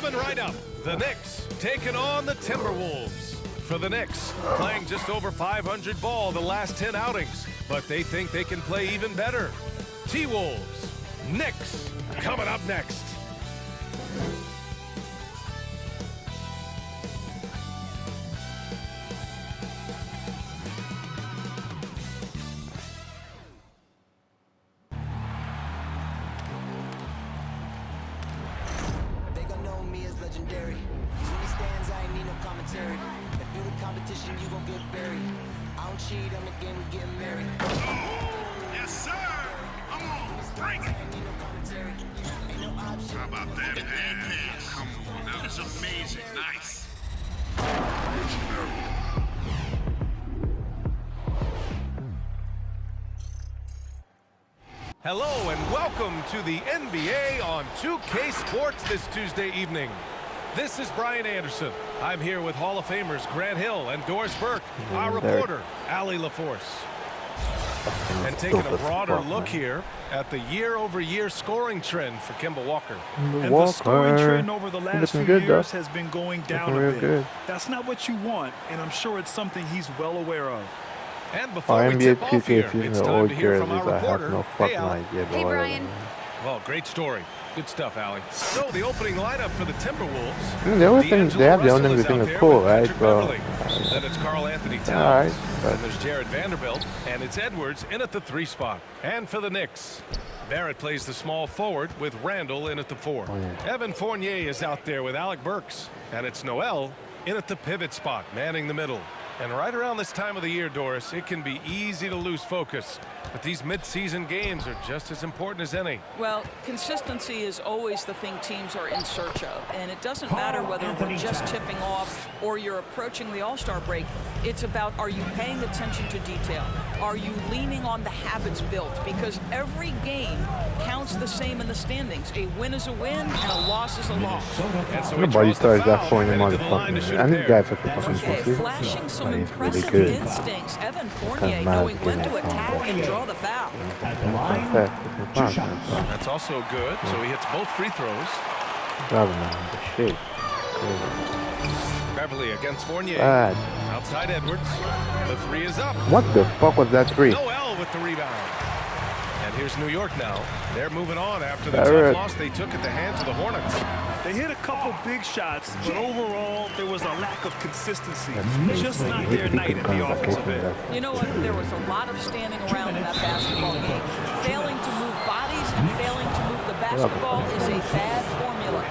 Coming right up, the Knicks taking on the Timberwolves. For the Knicks, playing just over 500 ball the last 10 outings, but they think they can play even better. T-Wolves, Knicks, coming up next. They gon' know me as legendary. These many stands, I ain't need no commentary. If you the competition, you gon' get buried. I don't cheat on the game, we getting married. Yes, sir. Come on, bring it. Ain't need no commentary. Ain't no option. How about that pass? Come on, that was amazing. Nice. Hello and welcome to the NBA on 2K Sports this Tuesday evening. This is Brian Anderson. I'm here with Hall of Famers Grant Hill and Doris Burke, our reporter, Allie LaForce. And taking a broader look here at the year-over-year scoring trend for Kemba Walker. And the scoring trend over the last few years has been going down a bit. That's not what you want, and I'm sure it's something he's well aware of. And before we tip off here, it's time to hear from our reporter. Hey, Allie. Hey, Brian. Well, great story. Good stuff, Allie. So the opening lineup for the Timberwolves. The only thing they have, the only thing is cool, right? Bro. Then it's Karl Anthony Towns. All right, and there's Jared Vanderbilt, and it's Edwards in at the 3 spot. And for the Knicks, Barrett plays the small forward with Randall in at the 4. Evan Fournier is out there with Alec Burks, and it's Noel in at the pivot spot, manning the middle. And right around this time of the year, Doris, it can be easy to lose focus. But these mid-season games are just as important as any. Well, consistency is always the thing teams are in search of. And it doesn't matter whether we're just tipping off or you're approaching the All-Star break. It's about, are you paying attention to detail? Are you leaning on the habits built? Because every game counts the same in the standings. A win is a win and a loss is a loss. And so Nobody starts that point in motherfucking. And these guys are fucking Okay, pussy. flashing some But he's really impressive good. instincts. Evan Fournier knowing when to attack and draw the foul. That's also good. So he hits both free throws. Shit. Beverly against Fournier. Bad. Outside Edwards. The 3 is up. What the fuck was that 3? Noel with the rebound. And here's New York now. They're moving on after the Barrett. tough loss they took at the hands of the Hornets. They hit a couple big shots, but overall, there was a lack of consistency. Just not their night in the offensive end. You know what? There was a lot of standing around in that basketball game. Failing to move bodies and failing to move the basketball is a bad formula.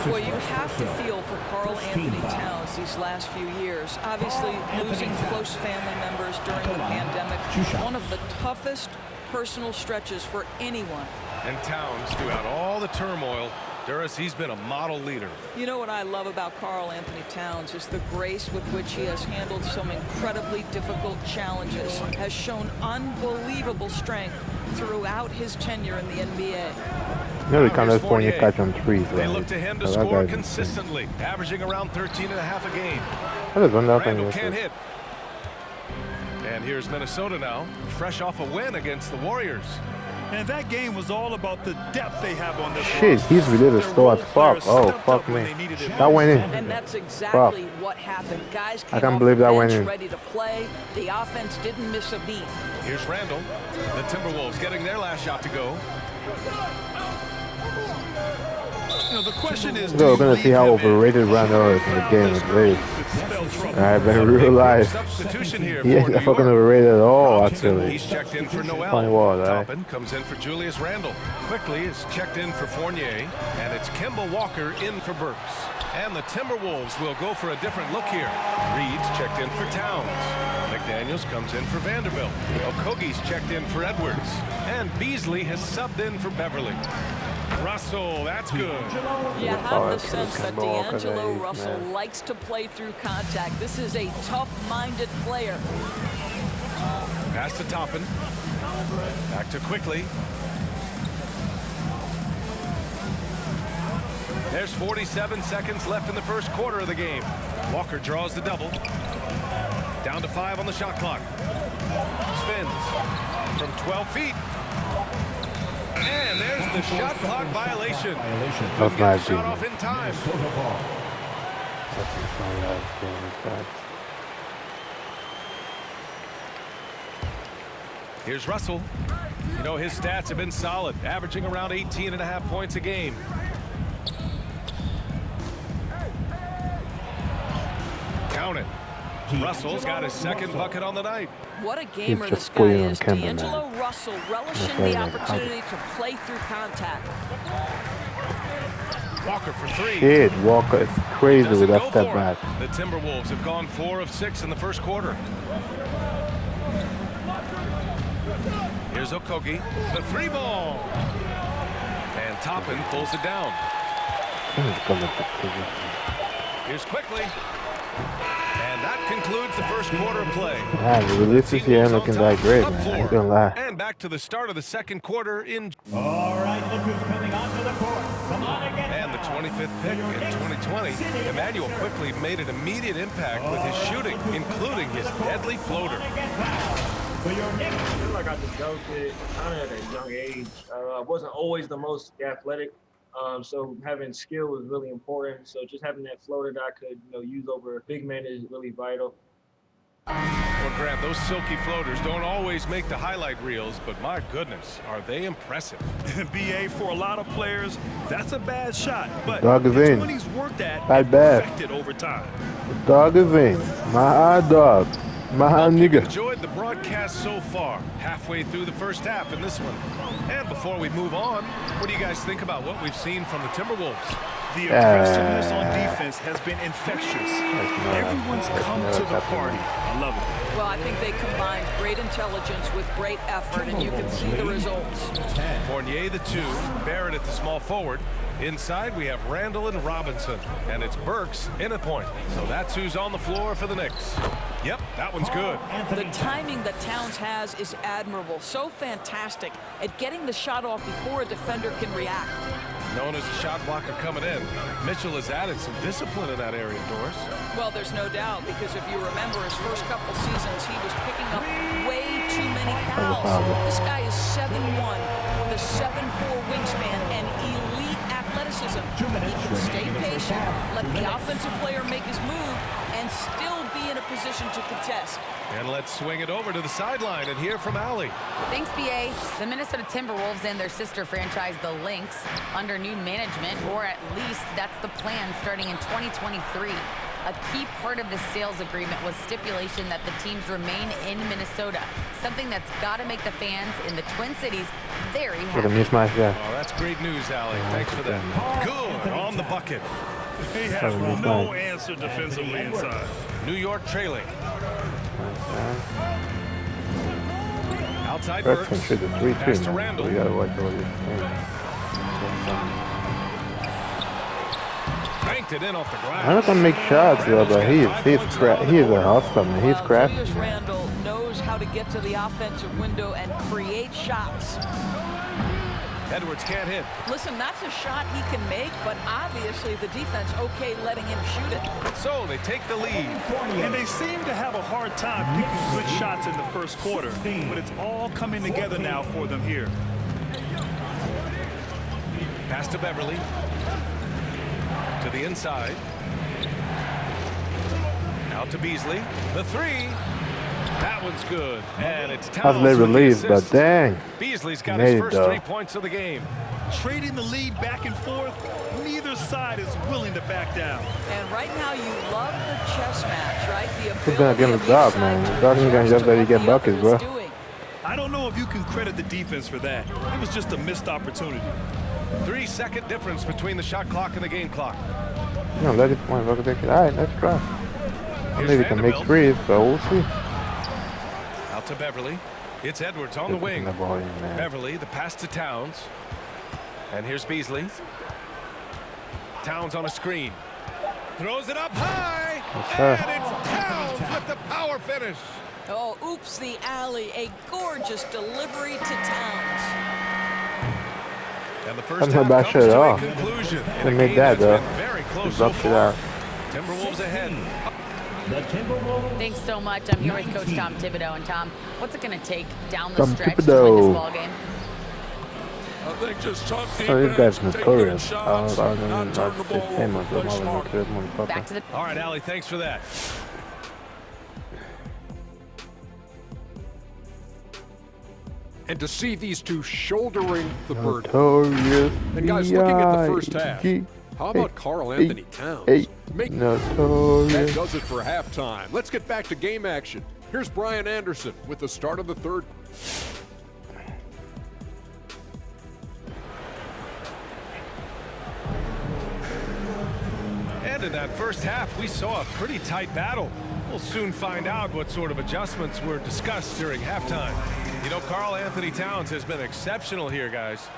Well, you have to feel for Karl Anthony Towns these last few years. Obviously, losing close family members during the pandemic, one of the toughest personal stretches for anyone. And Towns, throughout all the turmoil, Doris, he's been a model leader. You know what I love about Karl Anthony Towns is the grace with which he has handled some incredibly difficult challenges, has shown unbelievable strength throughout his tenure in the NBA. Nearly kind of point you catch on threes. They look to him to score consistently, averaging around 13 and a half a game. Randall can't hit. And here's Minnesota now, fresh off a win against the Warriors. And that game was all about the depth they have on this shit, he's really the store as fuck. Oh, fuck me. That went in. And that's exactly what happened. Guys came I can't off believe the that bench went in. ready to play. The offense didn't miss a beat. Here's Randall. The Timberwolves getting their last shot to go. You know, the question is, we're gonna see how overrated Randall is in the game with Ray. I've been in real life. He's not fucking overrated at all, actually. He's checked in for Noel. Funny wall, right? Toppin comes in for Julius Randle. Quickly is checked in for Fournier, and it's Kemba Walker in for Burks. And the Timberwolves will go for a different look here. Reed's checked in for Towns. McDaniels comes in for Vanderbilt. Okogie's checked in for Edwards. And Beasley has subbed in for Beverly. Russell, that's good. You have the sense that D'Angelo Russell likes to play through contact. This is a tough-minded player. Pass to Toppin. Back to Quickly. There's 47 seconds left in the first quarter of the game. Walker draws the double. Down to 5 on the shot clock. Spins from 12 feet. And there's the shot clock violation. That's my Shot opinion. off in time. That's my last game. Here's Russell. You know, his stats have been solid, averaging around 18.5 points a game. Count it. Russell's got his second bucket on the night. What a gamer just this guy playing on is. camera, D'Angelo Russell relishing the opportunity to play through contact. Walker for three. Shit, Walker is crazy Doesn't with go that step for it. back. The Timberwolves have gone 4 of 6 in the first quarter. Here's Okogie, the 3 ball. And Toppin pulls it down. Here's Quickly. And that concludes the first quarter of play. Man, the releases here ain't looking that great, man. I ain't gonna lie. And back to the start of the second quarter in. All right, look who's coming onto the court. Come on again. And the 25th pick in 2020, Emmanuel Quickly made an immediate impact with his shooting, including his deadly floater. For your Knicks. I feel like I developed it kind of at a young age. I wasn't always the most athletic, so having skill was really important. So just having that floater that I could, use over big men is really vital. Well, Grant, those silky floaters don't always make the highlight reels, but my goodness, are they impressive. BA, for a lot of players, that's a bad shot, but Dog is it's in. when he's worked at Bad, and bad. perfected over time. The dog is in. My dog. My nigga. Enjoyed the broadcast so far, halfway through the first half in this one. And before we move on, what do you guys think about what we've seen from the Timberwolves? The aggressiveness on defense has been infectious. Everyone's come to the party. I love it. Well, I think they combined great intelligence with great effort, and you can see the results. Fournier the 2, Barrett at the small forward. Inside, we have Randall and Robinson, and it's Burks in a point. So that's who's on the floor for the Knicks. Yep, that one's good. The timing that Towns has is admirable. So fantastic at getting the shot off before a defender can react. Known as a shot blocker coming in, Mitchell has added some discipline in that area, Doris. Well, there's no doubt, because if you remember his first couple seasons, he was picking up way too many fouls. This guy is 7'1", with a 7'4" wingspan and elite athleticism. He can stay patient, let the offensive player make his move, and still be in a position to contest. And let's swing it over to the sideline and hear from Allie. Thanks, BA. The Minnesota Timberwolves and their sister franchise, the Lynx, under new management, or at least that's the plan starting in 2023. A key part of the sales agreement was stipulation that the teams remain in Minnesota, something that's got to make the fans in the Twin Cities very happy. Oh, that's great news, Allie. Thanks for that. Good on the bucket. He has no answer defensively inside. New York trailing. Outside Burks Burks. can shoot the 3-2, Pass to man. Randall. We gotta watch all these things. Banked it in off the glass. I'm not gonna make shots, yo, but he is a hustler, man. He's crafty. Julius Randle knows how to get to the offensive window and create shots. Edwards can't hit. Listen, that's a shot he can make, but obviously the defense okay letting him shoot it. So they take the lead. And they seem to have a hard time picking good shots in the first quarter, but it's all coming together now for them here. Pass to Beverly. To the inside. Out to Beasley. The 3. That one's good. And it's Towns How's they with the relieved, but assist. dang. Beasley's got Made his it, first though. 3 points of the game. Trading the lead back and forth, neither side is willing to back down. And right now you love the chess match, right? The He's gonna give him the dog, man. The dog ain't gonna just let you get buckets, bro. I don't know if you can credit the defense for that. It was just a missed opportunity. 3-second difference between the shot clock and the game clock. No, let it point. All right, let's try. Here's Maybe can make Vanderbilt. threes, so we'll see. Out to Beverly. It's Edwards on the wing. The ball in, man. Beverly, the pass to Towns. And here's Beasley. Towns on a screen. Throws it up high. Okay. And it's Towns with the power finish. Oh, oops, the alley. A gorgeous delivery to Towns. And the first That's half not bad comes shit at to a all. conclusion in They a made game that, that's though. been very close He so dropped it far. out. Timberwolves ahead. The Timberwolves. Thanks so much. I'm here with Coach Tom Thibodeau. And Tom, what's it going to take down the Tom stretch to Thibodeau. win this ball game? I think just talk So this guy's defense, take good notorious. shots, not turn the ball over, play smart. Back to the All right, Allie, thanks for that. And to see these two shouldering the burden. Notorious. And guys, looking at the first half, how about Karl Anthony Towns? That does it for halftime. Let's get back to game action. Here's Brian Anderson with the start of the third. And in that first half, we saw a pretty tight battle. We'll soon find out what sort of adjustments were discussed during halftime. You know, Karl Anthony Towns has been exceptional here, guys.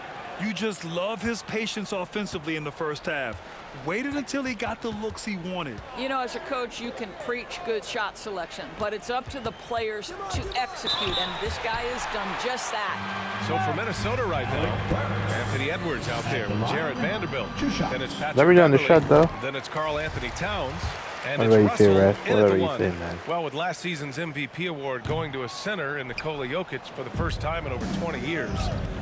You just love his patience offensively in the first half. Waited until he got the looks he wanted. You know, as a coach, you can preach good shot selection, but it's up to the players to execute, and this guy has done just that. So for Minnesota right now, Anthony Edwards out there with Jarrett Vanderbilt. Then it's Patrick Let me down the Beverley. shot, though. Then it's Karl Anthony Towns. And Whatever it's you say, Russell Ref. in at Whatever the you one. say, man. Well, with last season's MVP award going to a center in Nikola Jokic for the first time in over 20 years,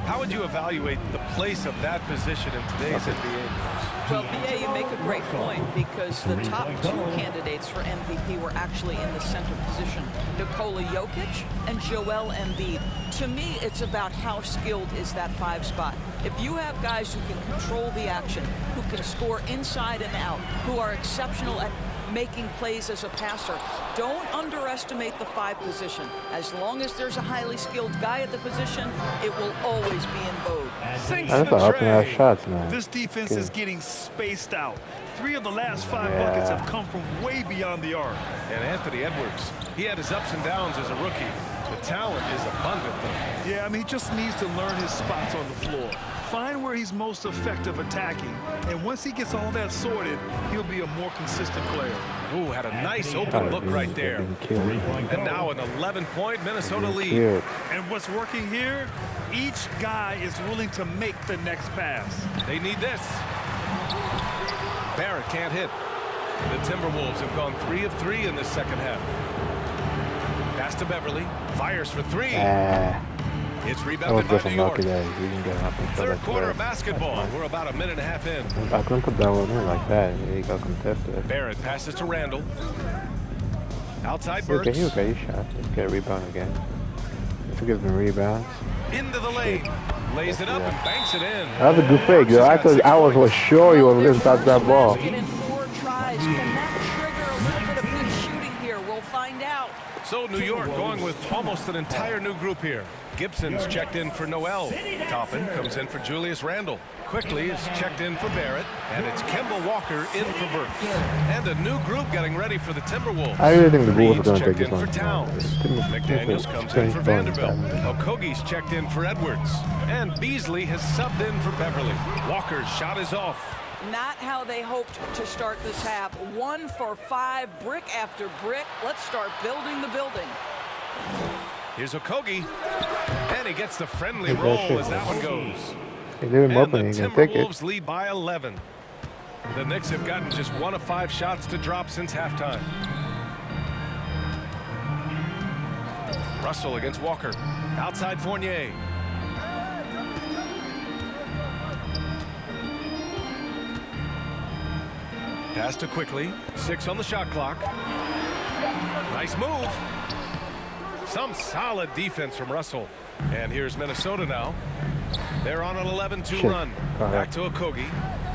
how would you evaluate the place of that position in today's NBA? Well, BA, you make a great point because the top two candidates for MVP were actually in the center position, Nikola Jokic and Joel Embiid. To me, it's about how skilled is that 5 spot. If you have guys who can control the action, who can score inside and out, who are exceptional at making plays as a passer, don't underestimate the 5 position. As long as there's a highly skilled guy at the position, it will always be in vogue. Sinks That's the an up and out tray. shots, man. This defense is getting spaced out. 3 of the last 5 Yeah. buckets have come from way beyond the arc. And Anthony Edwards, he had his ups and downs as a rookie. The talent is abundant, though. Yeah, I mean, he just needs to learn his spots on the floor. Find where he's most effective attacking. And once he gets all that sorted, he'll be a more consistent player. Ooh, had a nice open look right there. And now an 11-point Minnesota lead. And what's working here, each guy is willing to make the next pass. They need this. Barrett can't hit. The Timberwolves have gone 3 of 3 in this second half. Pass to Beverly. Fires for 3. It's rebounded by New York. Third quarter of basketball. We're about a minute and a half in. I couldn't put that one in like that. He got contested. Barrett passes to Randall. Outside Okay, Burks. he shot. Let's get a rebound again. If he gives me rebounds. Into the lane. Lays it up and banks it in. That was a good fake, though. I was sure you were going to touch that ball. In 4 tries, can that trigger a little bit of good shooting here? We'll find out. So New York going with almost an entire new group here. Gibson's checked in for Noel. Toppin comes in for Julius Randle. Quickly is checked in for Barrett. And it's Kemba Walker in for Burks. And a new group getting ready for the Timberwolves. I really think the Wolves are Reed's going to take checked this in for one. Towns. McDaniels comes in for Vanderbilt. Okogie's checked in for Edwards. And Beasley has subbed in for Beverly. Walker's shot is off. Not how they hoped to start this half. 1 for 5, brick after brick. Let's start building the building. Here's Okogie. And he gets the friendly roll as that one goes. He leave him And open, the he can take it. Timberwolves lead by 11. The Knicks have gotten just 1 of 5 shots to drop since halftime. Russell against Walker. Outside Fournier. Pass to Quickly. 6 on the shot clock. Nice move. Some solid defense from Russell. And here's Minnesota now. They're on an 11-2 run. Back to Okogie.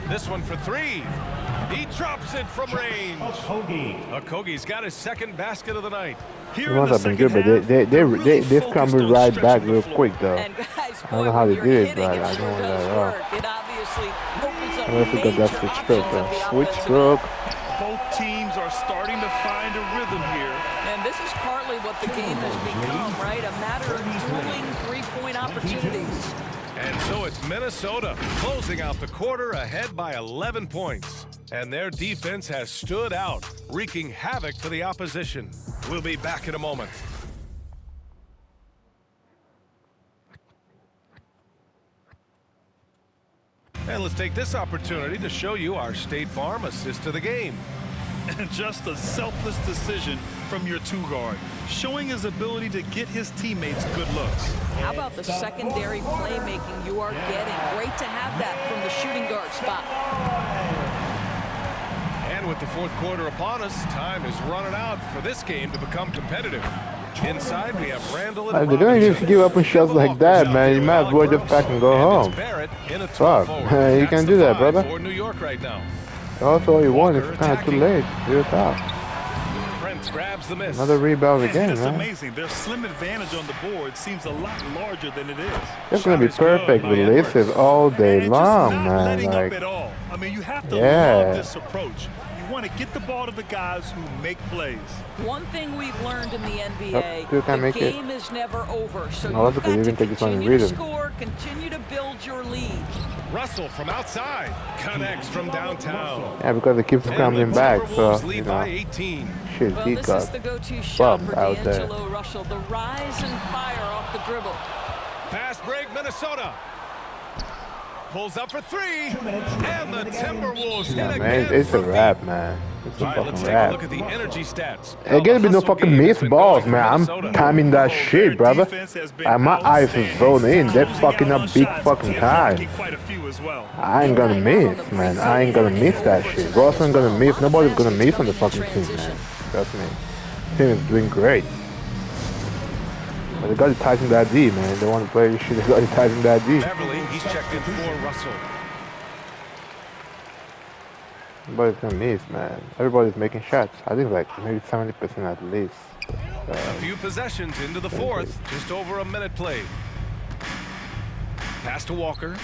This one for 3. He drops it from range. Okogie's got his second basket of the night. It must have been good, but they've come right back real quick, though. And guys, I don't know how they did it, but I don't sure know does that at all. work. It obviously opens up I don't think major that's the stroke, options at though. the Switch offensive stroke. Both teams are starting to find a rhythm here. And this is partly what the game has become, right? A matter of dueling 3-point opportunities. And so it's Minnesota closing out the quarter ahead by 11 points. And their defense has stood out, wreaking havoc for the opposition. We'll be back in a moment. And let's take this opportunity to show you our State Farm assist to the game. And just a selfless decision from your two-guard, showing his ability to get his teammates good looks. How about the secondary playmaking you are getting? Great to have that from the shooting guard spot. And with the fourth quarter upon us, time is running out for this game to become competitive. Inside, we have Randall and They don't even give up on shots like that, man. You might as well just pack and go home. Fuck, you can do that, brother. For New York right now. Also, all you want is kind of too late. You're top. Grabs the miss. Another rebound again, It's man. amazing. Their slim advantage on the board seems a lot larger than it is. It's gonna be perfect releases all day long, man. Letting Like, up at all. I mean, you have to love this approach. You want to get the ball to the guys who make plays. One thing we've learned in the NBA, still can't the make it. game is never over. So No, you've got to even take this one and continue read to him. score, continue to build your lead. Russell from outside connects from downtown. yeah, because it keeps coming back, so, Timberwolves you lead know. by 18. Shit, Well, he this got is the go-to shot for out there. D'Angelo Russell. The rise and fire off the dribble. Fast break, Minnesota. Pulls up for three. And the Timberwolves hit Yeah, again. man, it's a from wrap, deep. man. It's a All right, let's fucking take a wrap. look at the energy stats. It gonna be no fucking missed balls, man. I'm timing that shit, brother. And my eyes is zoned in. They're fucking up big fucking time. I ain't gonna miss, man. I ain't gonna miss that shit. Ross ain't gonna miss. Nobody's gonna miss on the fucking team, man. Trust me. The team is doing great. But they gotta tighten that D, man. They want to play this shit. They gotta tighten that D. Beverly, he's checked in for Russell. Nobody's gonna miss, man. Everybody's making shots. I think like maybe 70% at least. A few possessions into the fourth. Just over a minute played. Pass to Walker.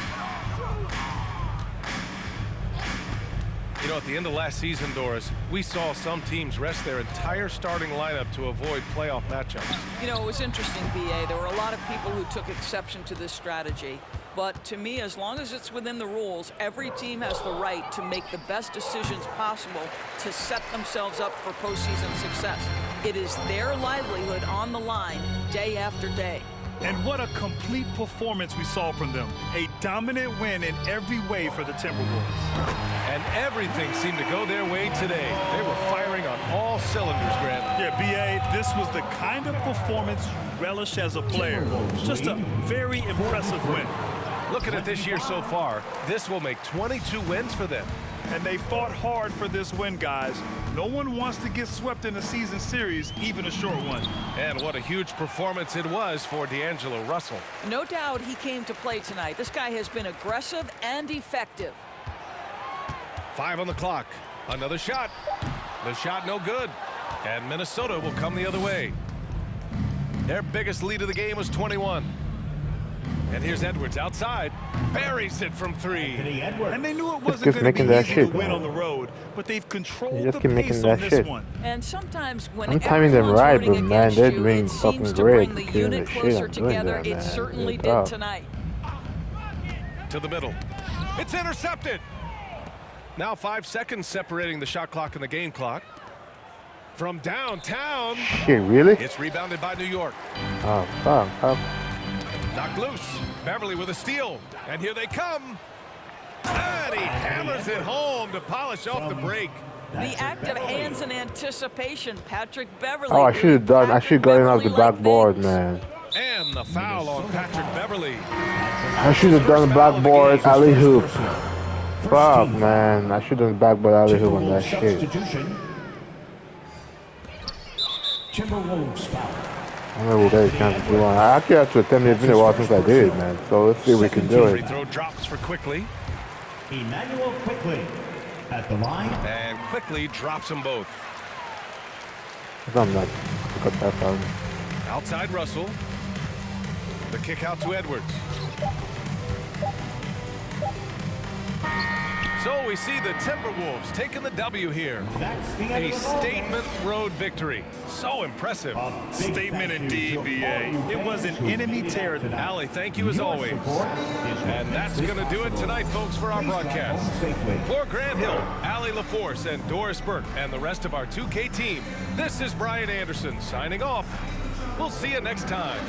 You know, at the end of last season, Doris, we saw some teams rest their entire starting lineup to avoid playoff matchups. You know, it was interesting, B.A. There were a lot of people who took exception to this strategy. But to me, as long as it's within the rules, every team has the right to make the best decisions possible to set themselves up for postseason success. It is their livelihood on the line day after day. And what a complete performance we saw from them. A dominant win in every way for the Timberwolves. And everything seemed to go their way today. They were firing on all cylinders, Grant. Yeah, B.A., this was the kind of performance you relish as a player. Just a very impressive win. Looking at this year so far, this will make 22 wins for them. And they fought hard for this win, guys. No one wants to get swept in a season series, even a short one. And what a huge performance it was for D'Angelo Russell. No doubt he came to play tonight. This guy has been aggressive and effective. 5 on the clock. Another shot. The shot no good. And Minnesota will come the other way. Their biggest lead of the game was 21. And here's Edwards outside. Buries it from three. And they knew it wasn't going to be easy to win on the road, but they've controlled the pace on this one. And sometimes when I'm timing them right, but man, they're doing it fucking seems to great. bring the Killing unit the shit closer I'm doing together. there, It man. certainly It's did tough. tonight. To the middle. It's intercepted. Now 5 seconds separating the shot clock and the game clock. From downtown. Shit, really? It's rebounded by New York. Oh, fuck. Knocked loose. Beverly with a steal. And here they come. And he hammers it home to polish off the break. The act of hands in anticipation. Patrick Beverly. Oh, I should have done. I should have gotten off the backboard, man. And the foul on Patrick Beverly. I should have done the backboard alley hoop. Fuck, man. I should have done the backboard alley hoop on that shit. Timberwolves foul. I don't know what that chance to do on. I actually have to attempt it. It's been a while since I did it, man. So let's see if we can do Free it. throw drops for Quickly. Emmanuel Quickly at the line. And Quickly drops them both. I'm not. Cut that out. Outside Russell. The kick out to Edwards. So we see the Timberwolves taking the W here. A statement road victory. So impressive. Statement indeed, B.A. It was an enemy territory. Allie, thank you as always. And that's going to do it tonight, folks, for our broadcast. For Grant Hill, Allie LaForce, and Doris Burke, and the rest of our 2K team, this is Brian Anderson signing off. We'll see you next time.